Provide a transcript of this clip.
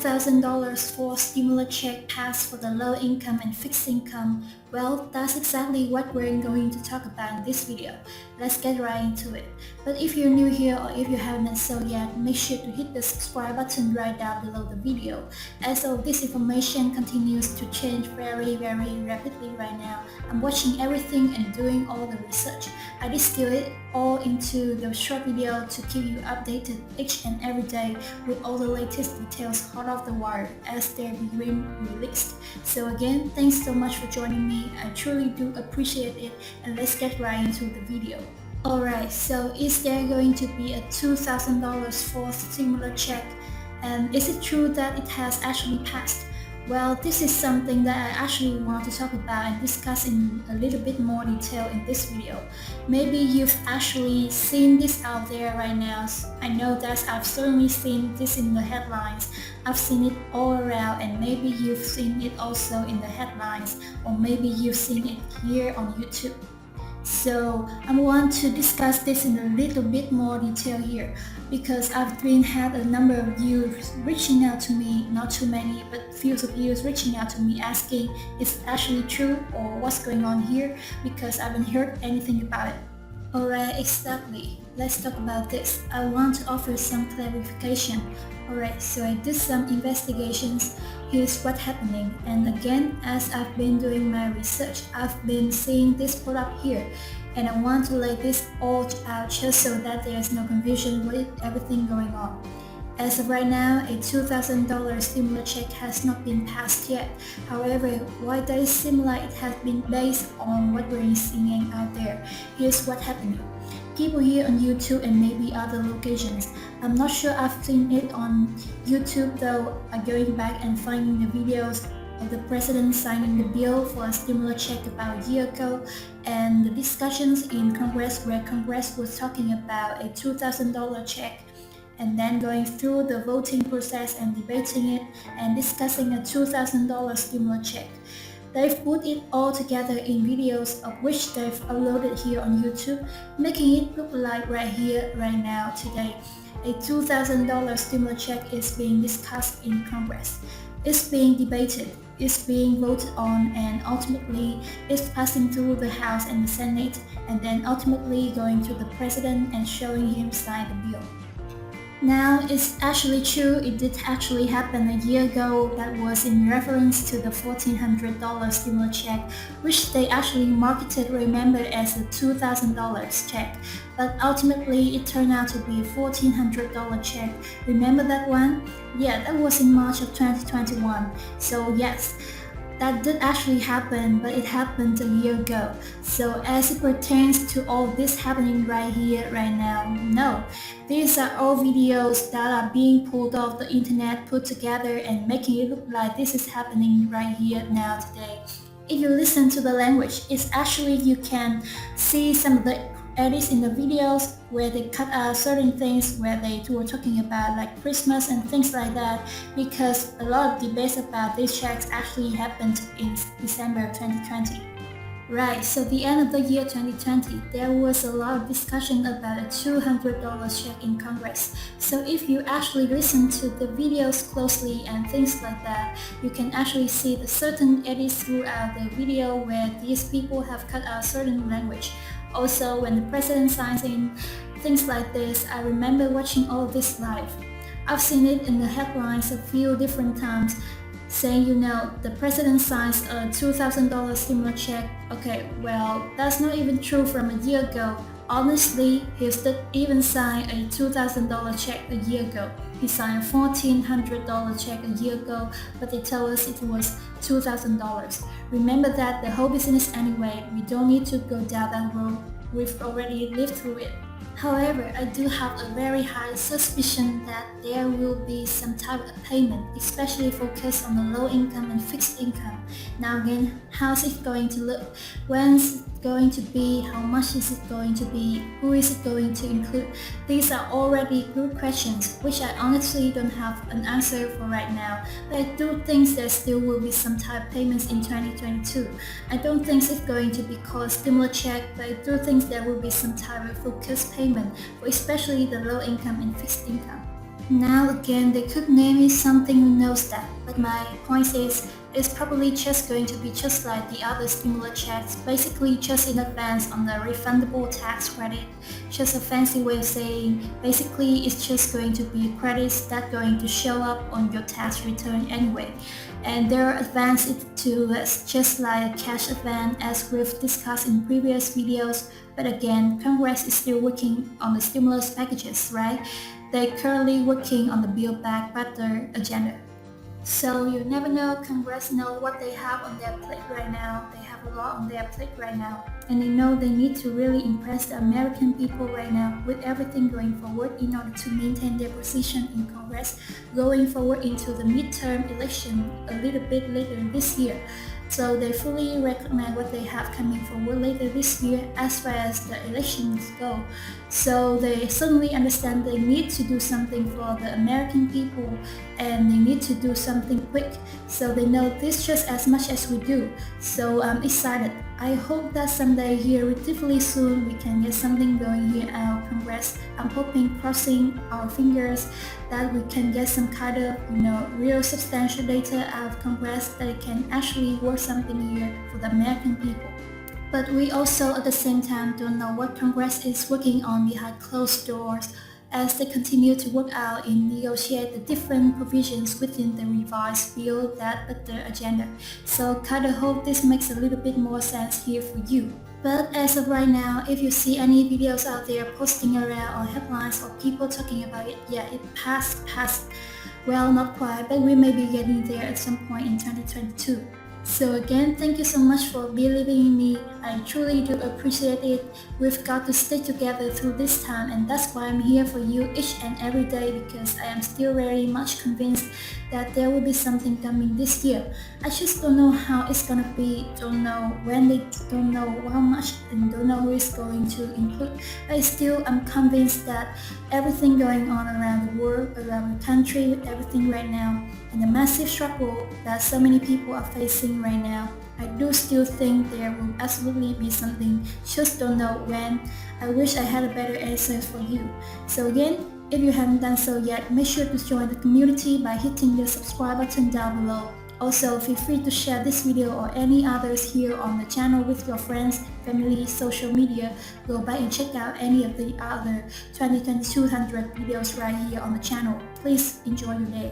$2,000 for stimulus check passed for the low income and fixed income? Well, that's exactly what we're going to talk about in this video. Let's get right into it. But if you're new here or if you haven't done so yet, make sure to hit the subscribe button right down below the video. As all this information continues to change very rapidly right now, I'm watching everything and doing all the research. I distill it all into the short video to keep you updated each and every day with all the latest details hot off the wire as they're being released. So again, thanks so much for joining me. I truly do appreciate it, and let's get right into the video. Alright, so is there going to be a $2,000 for stimulus check? And is it true that it has actually passed? Well, this is something that I actually want to talk about and discuss in a little bit more detail in this video. Maybe you've actually seen this out there right now. I know that I've certainly seen this in the headlines. I've seen it all around, and maybe you've seen it also in the headlines, or maybe you've seen it here on YouTube. So I want to discuss this in a little bit more detail here because I've had a number of you reaching out to me, not too many, but few of you reaching out to me asking is it actually true or what's going on here, because I haven't heard anything about it. Alright, exactly. Let's talk about this. I want to offer some clarification. Alright, so I did some investigations. Here's what's happening. And again, as I've been doing my research, I've been seeing this product here. And I want to lay this all out just so that there's no confusion with everything going on. As of right now, a $2,000 stimulus check has not been passed yet. However, why that is similar, it has been based on what we're seeing out there. Here's what's happening. People here on YouTube and maybe other locations. I'm not sure I've seen it on YouTube though. I'm going back and finding the videos of the president signing the bill for a stimulus check about a year ago, and the discussions in Congress where Congress was talking about a $2,000 check, and then going through the voting process and debating it and discussing a $2,000 stimulus check. They've put it all together in videos of which they've uploaded here on YouTube, making it look like right here, right now, today. A $2,000 stimulus check is being discussed in Congress. It's being debated, it's being voted on, and ultimately it's passing through the House and the Senate, and then ultimately going to the President and showing him sign the bill. Now, it's actually true, it did actually happen a year ago. That was in reference to the $1,400 stimulus check, which they actually marketed, remembered as a $2,000 check. But ultimately, it turned out to be a $1,400 check. Remember that one? Yeah, that was in March of 2021. So yes, that did actually happen, but it happened a year ago. So as it pertains to all this happening right here, right now, no. These are all videos that are being pulled off the internet, put together and making it look like this is happening right here, now, today. If you listen to the language, it's actually, you can see some of the edits in the videos where they cut out certain things where they were talking about like Christmas and things like that, because a lot of debates about these checks actually happened in December of 2020. Right, so the end of the year 2020, there was a lot of discussion about a $200 check in Congress. So if you actually listen to the videos closely and things like that, you can actually see the certain edits throughout the video where these people have cut out certain language. Also, when the president signs in things like this, I remember watching all of this live. I've seen it in the headlines a few different times, saying, the president signs a $2,000 stimulus check. Okay, well, that's not even true from a year ago. Honestly, he did even sign a $2,000 check a year ago. He signed a $1,400 check a year ago, but they tell us it was $2,000. Remember that the whole business anyway. We don't need to go down that road. We've already lived through it. However, I do have a very high suspicion that there will be some type of payment, especially focused on the low income and fixed income. Now again, how's it going to look? When's it going to be? How much is it going to be? Who is it going to include? These are already good questions, which I honestly don't have an answer for right now. But I do think there still will be some type of payments in 2022. I don't think it's going to be called stimulus check, but I do think there will be some type of focused payment for especially the low income and fixed income. Now again, they could name it something who knows that, but my point is, it's probably just going to be just like the other stimulus checks, basically just in advance on the refundable tax credit. Just a fancy way of saying, basically it's just going to be credits that going to show up on your tax return anyway. And they're advanced it to just like a cash advance as we've discussed in previous videos, but again, Congress is still working on the stimulus packages, right? They're currently working on the Build Back Better agenda. So you never know, Congress know what they have on their plate right now. They have a lot on their plate right now. And they know they need to really impress the American people right now with everything going forward in order to maintain their position in Congress going forward into the midterm election a little bit later this year. So they fully recognize what they have coming forward later this year as far as the elections go. So they suddenly understand they need to do something for the American people and they need to do something quick. So they know this just as much as we do. So I'm excited. I hope that someday here relatively soon we can get something going here in our Congress. I'm hoping, crossing our fingers, that we can get some kind of real substantial data out of Congress that can actually work something here for the American people. But we also at the same time don't know what Congress is working on behind closed doors as they continue to work out and negotiate the different provisions within the revised Build That Better agenda. So kinda hope this makes a little bit more sense here for you. But as of right now, if you see any videos out there posting around or headlines or people talking about it, yeah, it passed. Well, not quite, but we may be getting there at some point in 2022. So again, thank you so much for believing in me. I truly do appreciate it. We've got to stay together through this time, and that's why I'm here for you each and every day, because I am still very much convinced that there will be something coming this year. I just don't know how it's gonna be, don't know when, they don't know how much, and don't know who it's going to include. But still, I'm convinced that everything going on around the world, around the country, with everything right now, and the massive struggle that so many people are facing right now, I do still think there will absolutely be something, just don't know when. I wish I had a better answer for you. So again, if you haven't done so yet, make sure to join the community by hitting the subscribe button down below. Also, feel free to share this video or any others here on the channel with your friends, family, social media. Go by and check out any of the other 2022 videos right here on the channel. Please enjoy your day.